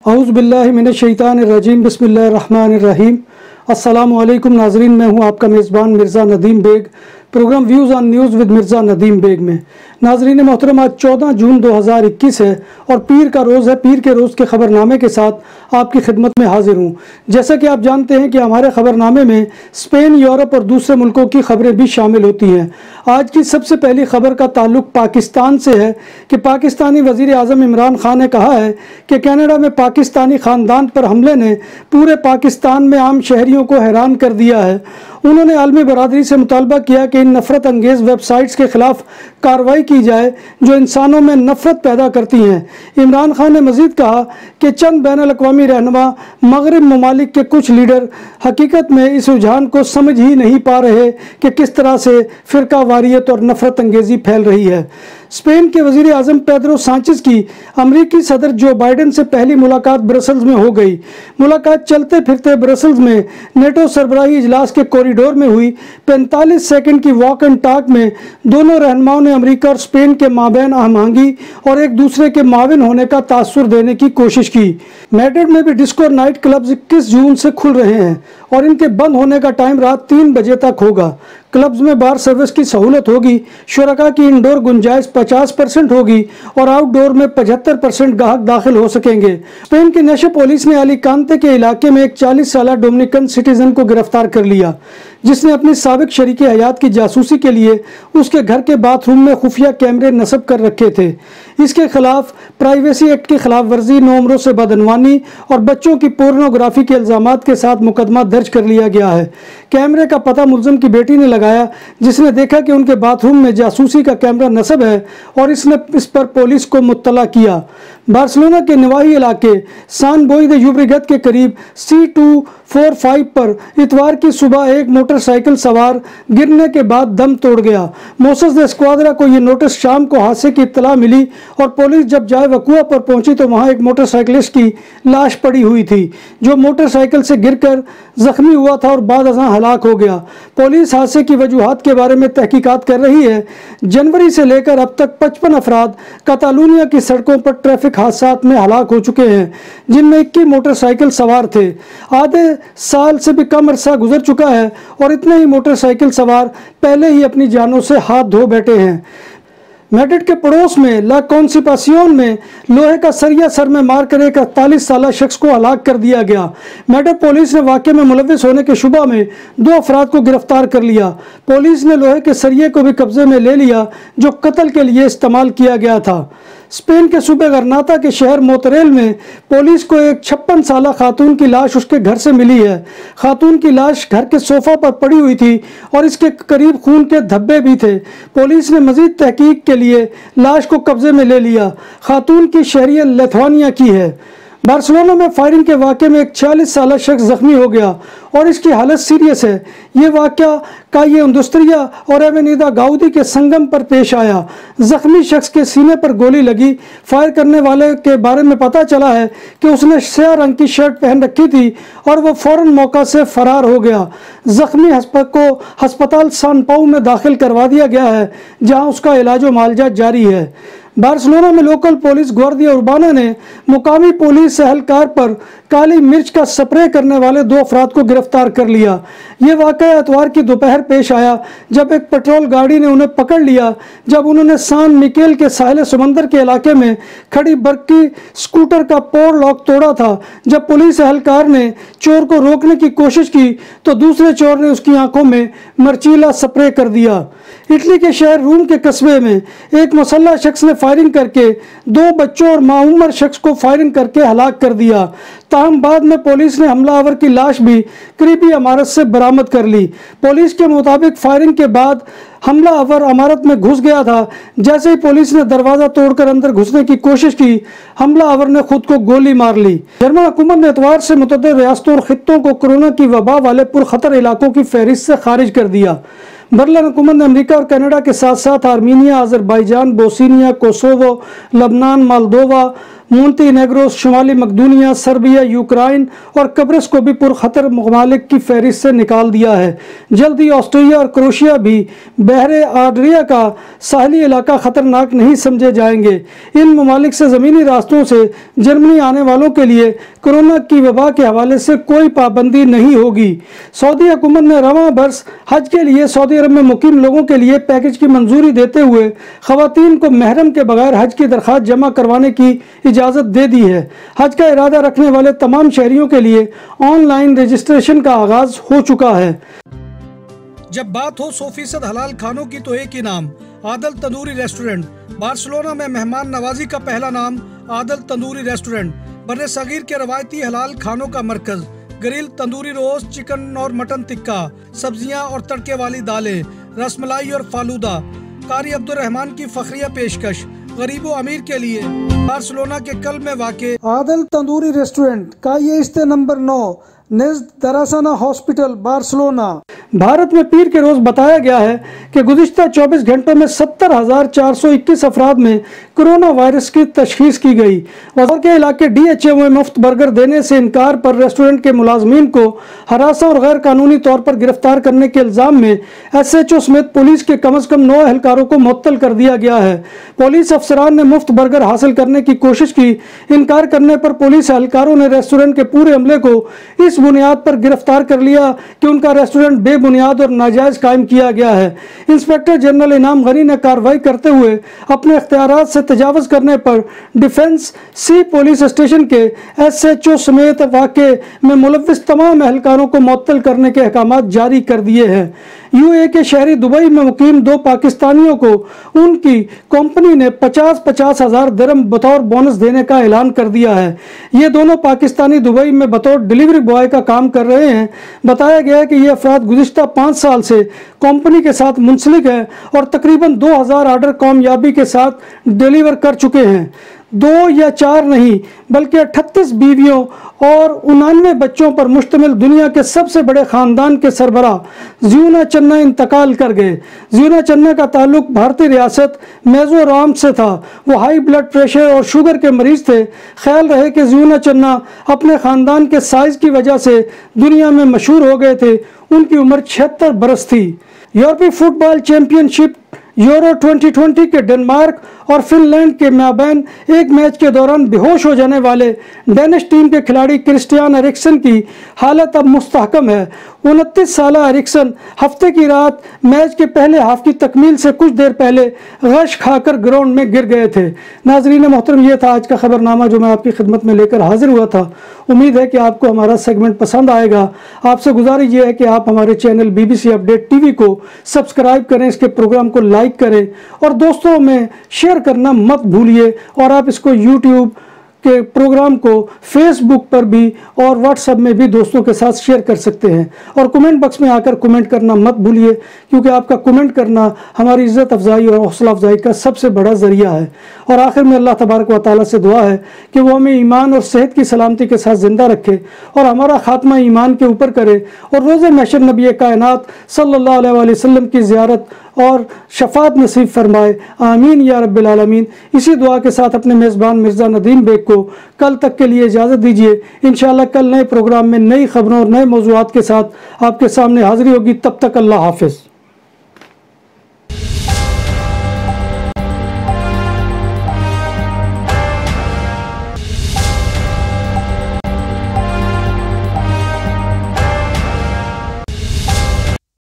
اعوذ باللہ من الشیطان الرجیم بسم اللہ الرحمن الرحیم۔ السلام علیکم ناظرین، میں ہوں آپ کا میزبان Mirza Nadeem Baig, program views on news with Mirza Nadeem Baig میں۔ ناظرین محترم، آج 14 جون 2021 ہے اور پیر کا روز ہے۔ پیر کے روز کے خبر نامے کے ساتھ آپ کی خدمت میں حاضر ہوں۔ جیسا کہ آپ جانتے ہیں کہ ہمارے خبر نامے میں اسپین، یورپ اور دوسرے ملکوں کی خبریں بھی شامل ہوتی ہیں۔ آج کی سب سے پہلی خبر کا تعلق پاکستان سے ہے کہ پاکستانی وزیر اعظم عمران خان نے کہا ہے کہ کینیڈا میں پاکستانی خاندان پر حملے نے پورے پاکستان میں عام شہریوں کو حیران کر دیا ہے۔ انہوں نے عالمی برادری سے مطالبہ کیا کہ ان نفرت انگیز ویب سائٹس کے خلاف کارروائی کی جائے جو انسانوں میں نفرت پیدا کرتی ہیں۔ عمران خان نے مزید کہا کہ چند بین الاقوامی رہنما مغرب ممالک کے کچھ لیڈر حقیقت میں اس رجحان کو سمجھ ہی نہیں پا رہے کہ کس طرح سے فرقہ واریت اور نفرت انگیزی پھیل رہی ہے۔ اسپین کے وزیر اعظم پیدرو سانچز کی امریکی صدر جو بائیڈن سے پہلی ملاقات برسلز میں ہو گئی۔ ملاقات چلتے پھرتے برسلز میں نیٹو سربراہی اجلاس کے کوریڈور میں ہوئی۔ 45 سیکنڈ کی واک اینڈ ٹاک میں دونوں رہنماؤں نے امریکہ اور اسپین کے مابین ہم آہنگی اور ایک دوسرے کے معاون ہونے کا تاثر دینے کی کوشش کی۔ میڈرڈ میں بھی ڈسکو اور نائٹ کلبز 21 جون سے کھل رہے ہیں اور ان کے بند ہونے کا ٹائم رات 3 بجے تک ہوگا۔ کلبز میں بار سروس کی سہولت ہوگی۔ شرکاء کی انڈور گنجائش 50% ہوگی اور آؤٹ ڈور میں 75% گاہک داخل ہو سکیں گے۔ اسپین کی نیشو پولیس نے الیکانتے کے علاقے میں ایک 40 سالہ ڈومینیکن سٹیزن کو گرفتار کر لیا جس نے اپنی سابق شریک حیات کی جاسوسی کے لیے اس کے گھر کے باتھ روم میں خفیہ کیمرے نصب کر رکھے تھے۔ اس کے خلاف پرائیویسی ایکٹ کی خلاف ورزی، نومروں سے بدعنوانی اور بچوں کی پورنوگرافی کے الزامات کے ساتھ مقدمہ درج کر لیا گیا ہے۔ کیمرے کا پتہ ملزم کی بیٹی نے لگایا جس نے دیکھا کہ ان کے باتھ روم میں جاسوسی کا کیمرہ نصب ہے اور اس نے اس پر پولیس کو مطلع کیا۔ بارسلونا کے نواحی علاقے سان بوئی دے یوبریگت کے قریب C245 پر اتوار کی صبح ایک موٹر سائیکل سوار گرنے کے بعد دم توڑ گیا۔ موسس دے اسکوادرا کو یہ نوٹس شام کو حادثے کی اطلاع ملی اور پولیس جب جائے وقوع پر پہنچی تو وہاں ایک موٹر سائیکلسٹ کی لاش پڑی ہوئی تھی جو موٹر سائیکل سے گر کر زخمی ہوا تھا اور بعد ازاں ہلاک ہو گیا۔ پولیس حادثے کی وجوہات کے بارے میں تحقیقات کر رہی ہے۔ جنوری سے لے کر اب تک 55 افراد کاتالونیا کی سڑکوں پر ٹریفک حادثات میں ہلاک ہو چکے ہیں جن میں 21 موٹر سائیکل سوار تھے۔ آدھے سال سے بھی کم عرصہ گزر چکا ہے اور اتنے ہی موٹر سائیکل سوار پہلے ہی اپنی جانوں سے ہاتھ دھو بیٹھے ہیں۔ میڈرڈ کے پڑوس میں لا کونسیپاسیون میں لوہے کا سریا سر میں مار کر ایک 48 سالہ شخص کو ہلاک کر دیا گیا۔ میڈرڈ پولیس نے واقعے میں ملوث ہونے کے شبہ میں 2 افراد کو گرفتار کر لیا۔ پولیس نے لوہے کے سریے کو بھی قبضے میں لے لیا جو قتل کے لیے استعمال کیا گیا تھا۔ اسپین کے صوبے غرناطہ کے شہر موتریل میں پولیس کو ایک 56 سالہ خاتون کی لاش اس کے گھر سے ملی ہے۔ خاتون کی لاش گھر کے صوفہ پر پڑی ہوئی تھی اور اس کے قریب خون کے دھبے بھی تھے۔ پولیس نے مزید تحقیق کے لیے لاش کو قبضے میں لے لیا۔ خاتون کی شہریت لیتھوانیا کی ہے۔ بارسلونا میں فائرنگ کے واقعے میں ایک 46 سالہ شخص زخمی ہو گیا اور اس کی حالت سیریس ہے۔ یہ واقعہ کائے اندستریا اور ایونیدا گاؤدی کے سنگم پر پیش آیا۔ زخمی شخص کے سینے پر گولی لگی۔ فائر کرنے والے کے بارے میں پتہ چلا ہے کہ اس نے سیاہ رنگ کی شرٹ پہن رکھی تھی اور وہ فوراً موقع سے فرار ہو گیا۔ زخمی کو ہسپتال سان پاؤ میں داخل کروا دیا گیا ہے جہاں اس کا علاج و معالجہ جاری ہے۔ بارسلونا میں لوکل پولیس گواردیا اربانا نے مقامی پولیس اہلکار پر کالی مرچ کا سپرے کرنے والے 2 افراد کو گرفتار کر لیا۔ یہ واقعہ اتوار کی دوپہر پیش آیا جب ایک پیٹرول گاڑی نے انہیں پکڑ لیا جب انہوں نے سان میکیل کے ساحل سمندر کے علاقے میں کھڑی برقی سکوٹر کا پور لاک توڑا تھا۔ جب پولیس اہلکار نے چور کو روکنے کی کوشش کی تو دوسرے چور نے اس کی آنکھوں میں مرچیلا سپرے کر دیا۔ اٹلی کے شہر روم کے قصبے میں ایک مسلح شخص نے فائرنگ کر کے 2 بچوں اور معمر شخص کو فائرنگ کر کے ہلاک کر دیا۔ تاہم بعد میں پولیس نے حملہ آور کی لاش بھی قریبی عمارت سے برآمد کر لی۔ پولیس کے مطابق فائرنگ کے بعد حملہ آور عمارت میں گھس گیا تھا۔ جیسے ہی پولیس نے دروازہ توڑ کر اندر گھسنے کی کوشش کی، حملہ آور نے خود کو گولی مار لی۔ جرمن حکومت نے اتوار سے متعدد ریاستوں اور خطوں کو کورونا کی وبا والے پرخطر علاقوں کی فہرست سے خارج کر دیا۔ برلن حکومت نے امریکہ اور کینیڈا کے ساتھ ساتھ آرمینیا، آذربائیجان، بوسنیا، کوسوو، لبنان، مالدووا، مونٹینیگرو، شمالی مقدونیہ، سربیا، یوکرائن اور قبرص کو بھی پرخطر ممالک کی فہرست سے نکال دیا ہے۔ جلد ہی آسٹریا اور کروشیا بھی بحر آڈریا کا ساحلی علاقہ خطرناک نہیں سمجھے جائیں گے۔ ان ممالک سے زمینی راستوں سے جرمنی آنے والوں کے لیے کورونا کی وبا کے حوالے سے کوئی پابندی نہیں ہوگی۔ سعودی حکومت نے رواں برس حج کے لیے سعودی عرب میں مقیم لوگوں کے لیے پیکج کی منظوری دیتے ہوئے خواتین کو محرم کے بغیر حج کی درخواست جمع کروانے کی اجازت دے دی ہے۔ حج کا ارادہ رکھنے والے تمام شہریوں کے لیے آن لائن رجسٹریشن کا آغاز ہو چکا ہے۔ جب بات ہو 100% حلال کھانوں کی تو ایک ہی نام، عادل تندوری ریسٹورنٹ۔ بارسلونا میں مہمان نوازی کا پہلا نام عادل تندوری ریسٹورنٹ، بر صغیر کے روایتی حلال کھانوں کا مرکز۔ گرل تندوری روسٹ، چکن اور مٹن ٹکا، سبزیاں اور تڑکے والی دالیں، رس ملائی اور فالودہ۔ قاری عبد الرحمن کی فخریہ پیشکش، غریب و امیر کے لیے۔ بارسلونا کے قلب میں واقع عادل تندوری ریسٹورنٹ کا یہ استے نمبر 9 نزد دراسانہ ہاسپٹل، بارسلونا۔ بھارت میں پیر کے روز بتایا گیا ہے کہ گزشتہ 24 گھنٹوں میں 70,421 افراد میں کرونا وائرس کی تشخیص کی گئی۔ وزیر کے علاقے DHA میں مفت برگر دینے سے انکار پر ریسٹورنٹ کے ملازمین کو ہراساں اور غیر قانونی طور پر گرفتار کرنے کے الزام میں SHO سمیت پولیس کے کم از کم 9 اہلکاروں کو معطل کر دیا گیا ہے۔ پولیس افسران نے مفت برگر حاصل کرنے کی کوشش کی۔ انکار کرنے پر پولیس اہلکاروں نے ریسٹورنٹ کے پورے عملے کو اس بنیاد پر گرفتار کر لیا کہ ان کا ریسٹورنٹ بے بنیاد اور ناجائز قائم کیا گیا ہے۔ انسپکٹر جنرل انعام غنی نے کارروائی کرتے ہوئے اپنے اختیارات سے تجاوز کرنے پر ڈیفنس سی پولیس اسٹیشن کے SHO سمیت واقعے میں ملوث تمام اہلکاروں کو معطل کرنے کے احکامات جاری کر دیے ہیں۔ UAE کے شہری دبئی میں مقیم 2 پاکستانیوں کو ان کی کمپنی نے 50,000 ہزار درہم بطور بونس دینے کا اعلان کر دیا ہے۔ یہ دونوں پاکستانی دبئی میں بطور ڈیلیوری بوائے کا کام کر رہے ہیں۔ بتایا گیا ہے کہ یہ افراد گزشتہ 5 سال سے کمپنی کے ساتھ منسلک ہیں اور تقریباً 2000 آرڈر کامیابی کے ساتھ ڈیلیور کر چکے ہیں۔ 2 یا 4 نہیں بلکہ 38 بیویوں اور 99 بچوں پر مشتمل دنیا کے سب سے بڑے خاندان کے سربراہ زیونا چنا انتقال کر گئے۔ زیونا چنا کا تعلق بھارتی ریاست میزورام سے تھا۔ وہ ہائی بلڈ پریشر اور شوگر کے مریض تھے۔ خیال رہے کہ زیونا چنا اپنے خاندان کے سائز کی وجہ سے دنیا میں مشہور ہو گئے تھے۔ ان کی عمر 76 برس تھی۔ یورپی فٹ بال چیمپئن شپ یورو 2020 کے ڈنمارک اور فن لینڈ کے مابین ایک میچ کے دوران بے ہوش ہو جانے والے ڈینش ٹیم کے کھلاڑی کرسٹیان ایرکسن کی حالت اب مستحکم ہے۔ 29 سالہ ایرکسن ہفتے کی رات میچ کے پہلے ہاف کی تکمیل سے کچھ دیر پہلے غش کھا کر گراؤنڈ میں گر گئے تھے۔ ناظرین محترم، یہ تھا آج کا خبرنامہ جو میں آپ کی خدمت میں لے کر حاضر ہوا تھا۔ امید ہے کہ آپ کو ہمارا سیگمنٹ پسند آئے گا۔ آپ سے گزارش یہ ہے کہ آپ ہمارے چینل BBC اپڈیٹ TV کو سبسکرائب کریں، اس کے پروگرام کو لائک کریں اور دوستوں میں شیئر کرنا مت بھولیے۔ اور آپ اس کو YouTube کے پروگرام کو فیس بک پر بھی اور واٹس ایپ میں بھی دوستوں کے ساتھ شیئر کر سکتے ہیں۔ اور کمنٹ باکس میں آ کر کمنٹ کرنا مت بھولیے، کیونکہ آپ کا کمنٹ کرنا ہماری عزت افزائی اور حوصلہ افزائی کا سب سے بڑا ذریعہ ہے۔ اور آخر میں اللہ تبارک و تعالیٰ سے دعا ہے کہ وہ ہمیں ایمان اور صحت کی سلامتی کے ساتھ زندہ رکھے اور ہمارا خاتمہ ایمان کے اوپر کرے، اور روز محشر نبی کائنات صلی اللہ علیہ وآلہ وسلم کی زیارت اور شفاعت نصیب فرمائے، آمین یا رب العالمین۔ اسی دعا کے ساتھ اپنے میزبان مرزا ندیم بیگ کو کل تک کے لیے اجازت دیجیے۔ انشاءاللہ کل نئے پروگرام میں نئی خبروں اور نئے موضوعات کے ساتھ آپ کے سامنے حاضری ہوگی۔ تب تک اللہ حافظ۔